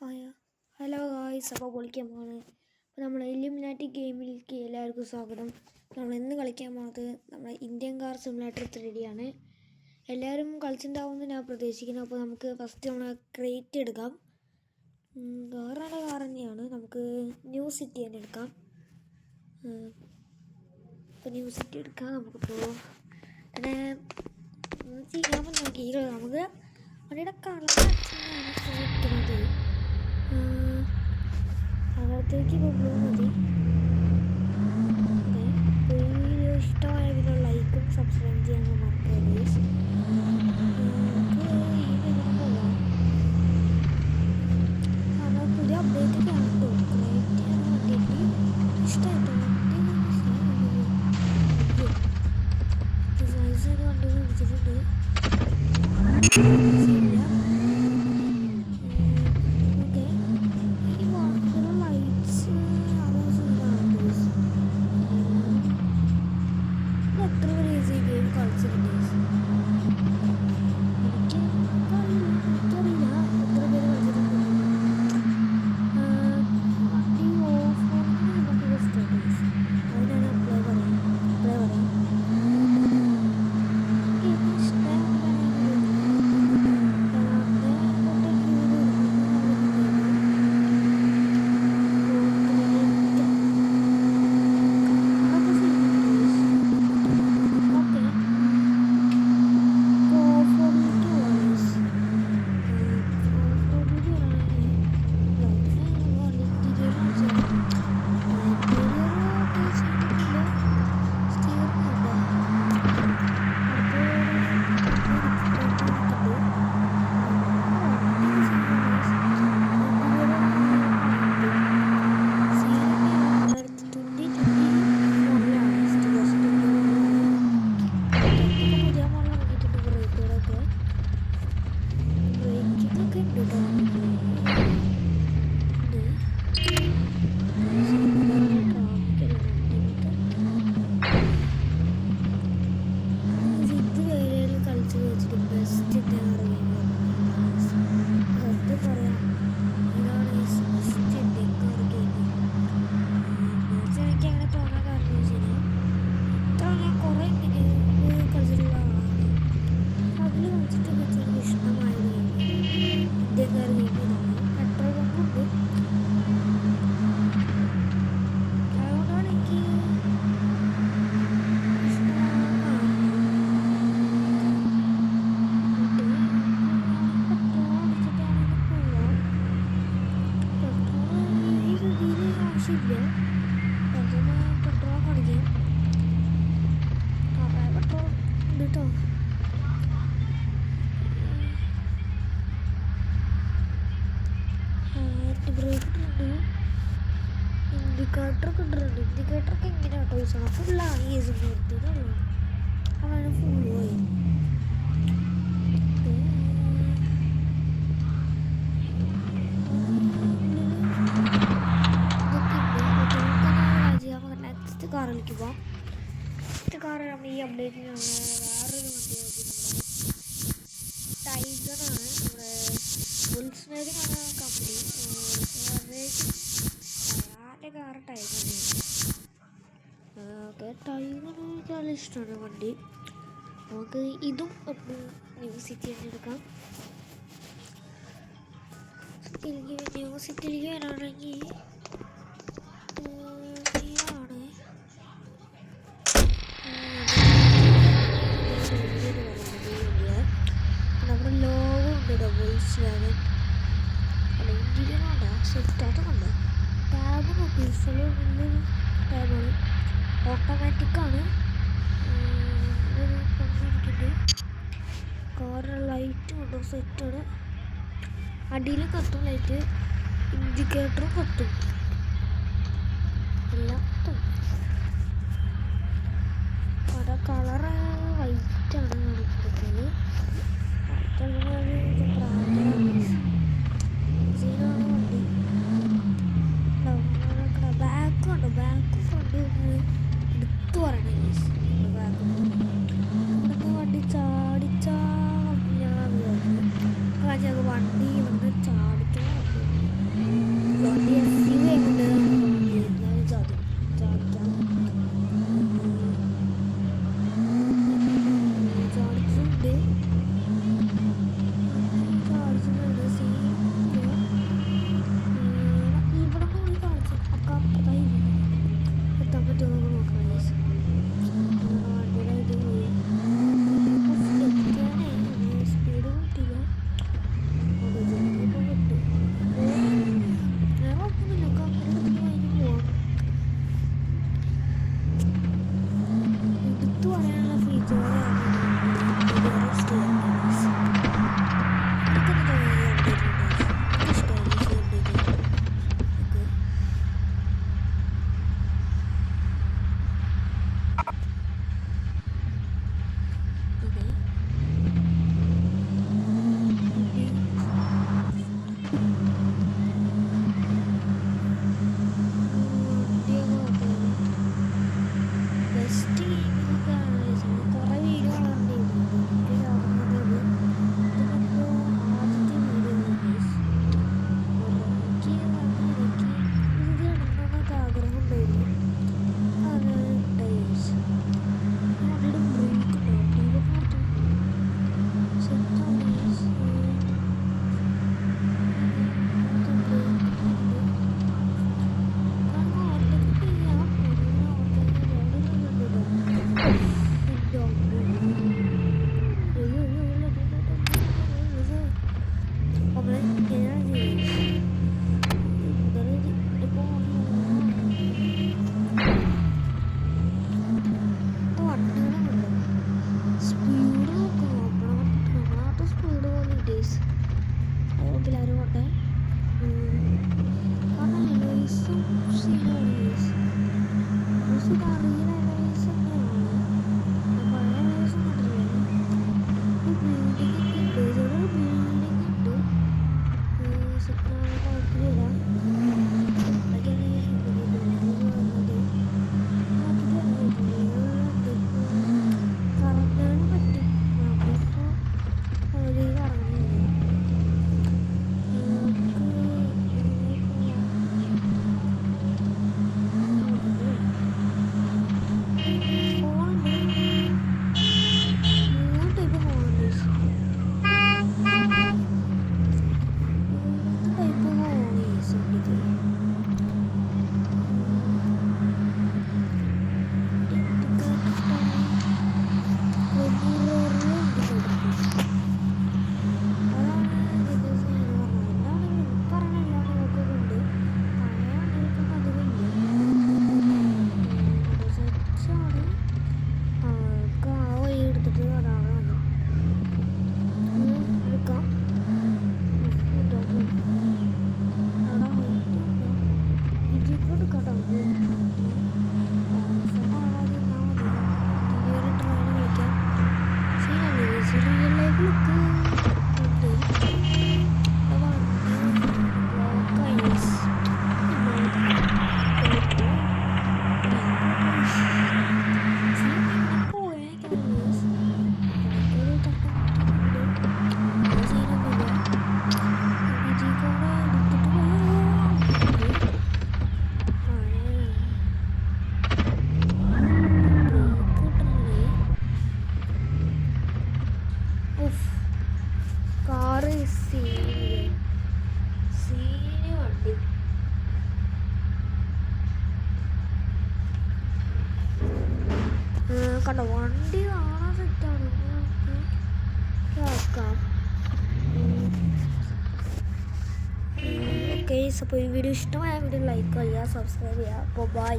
Hello guys, അപ്പോൾ പൊളിക്കാൻ പോകുന്നത് അപ്പോൾ നമ്മൾ ഇല്ലുമിനാറ്റി ഗെയിമിലേക്ക് എല്ലാവർക്കും സ്വാഗതം. നമ്മൾ ഇന്ന് കളിക്കാൻ പോകുന്നത് നമ്മുടെ ഇന്ത്യൻ കാർ സിമുലേറ്റർ 3D. എല്ലാവരും കളിച്ചിട്ടുണ്ടാവുമെന്ന് ഞാൻ പ്രതീക്ഷിക്കുന്നു. അപ്പോൾ നമുക്ക് ഫസ്റ്റ് നമ്മൾ ക്രേറ്റ് എടുക്കാം. വേറെ കാർ തന്നെയാണ്, നമുക്ക് ന്യൂ സിറ്റി തന്നെ എടുക്കാം. അപ്പോൾ ന്യൂ സിറ്റി എടുക്കാം. നമുക്കിപ്പോൾ പിന്നെ ചെയ്യാൻ നോക്കി നമുക്ക് വണ്ടിയുടെ കളർ കിട്ടുന്നത് അകത്തേക്ക് ബ്ലൂ മതി. വീഡിയോ ഇഷ്ടമായതിലുള്ള ലൈക്കും സബ്സ്ക്രൈബ് ചെയ്യാൻ മറക്കരുത്. പുതിയ അപ്ഡേറ്റ് കാണുമോ? വണ്ടിക്ക് ഇഷ്ടമായിട്ടോ വണ്ടി പിടിച്ചിട്ടുണ്ട്. ഇൻഡിക്കേറ്ററൊക്കെ ഇട്ടിട്ടുണ്ട്. ഇൻഡിക്കേറ്ററൊക്കെ എങ്ങനെയാണ് കേട്ടോ യൂസ് ചെയ്യണം? ഫുള്ളാണ് യൂസ് ചെയ്യുന്നത്. അതാണ് ഫുള്ള് പോയി. നെക്സ്റ്റ് കാറിലേക്ക് പോവാം. നെക്സ്റ്റ് കാർ നമ്മൾ ഈ അപ്ഡേറ്റിനാണ് വേറൊരു വണ്ടി ടൈഗറാണ്. നമ്മുടെ വോൾക്സ്വാഗനാണ് കമ്പനി. കാർ ടൈഗറാണ്. ഓക്കെ, ടൈഗറിന് നല്ല ഇഷ്ടമാണ് വണ്ടി. നമുക്ക് ഇതും ഒന്ന് ന്യൂ സിറ്റി തന്നെ എടുക്കാം. ന്യൂ സിറ്റിയിലേക്ക് വരാണെങ്കിൽ നമ്മുടെ ലോഗോ ഉണ്ട്. വോൾക്സ്വാഗൻ ഇന്ത്യയിലുണ്ട്. സെറ്റ് അതൊക്കെ ടാബ് നോക്കിയാൽ ടാബാണ്. ഓട്ടോമാറ്റിക്കാണ്. കാറിന് ലൈറ്റ് കൊണ്ടോ സെറ്റാണ്. അടിയിലും കത്തും ലൈറ്റ്, ഇൻഡിക്കേറ്ററും കത്തും, എല്ലാം കത്തും. അവിടെ കളറ് വൈറ്റാണ് കൊടുക്കുന്നത്. ബാക്ക് ഫ്രണ്ട് എടുത്തു പറയണേ. വണ്ടി ചാടിച്ചാ വണ്ടി വന്ന് ചാടിക്കാൻ കണ്ടോ വണ്ടി കാണാൻ സെറ്റാണ്. ആക്കാം. ഓക്കെ, അപ്പോൾ ഈ വീഡിയോ ഇഷ്ടമായ വീഡിയോ ലൈക്ക് ചെയ്യുക, സബ്സ്ക്രൈബ് ചെയ്യുക. അപ്പോൾ ബൈ.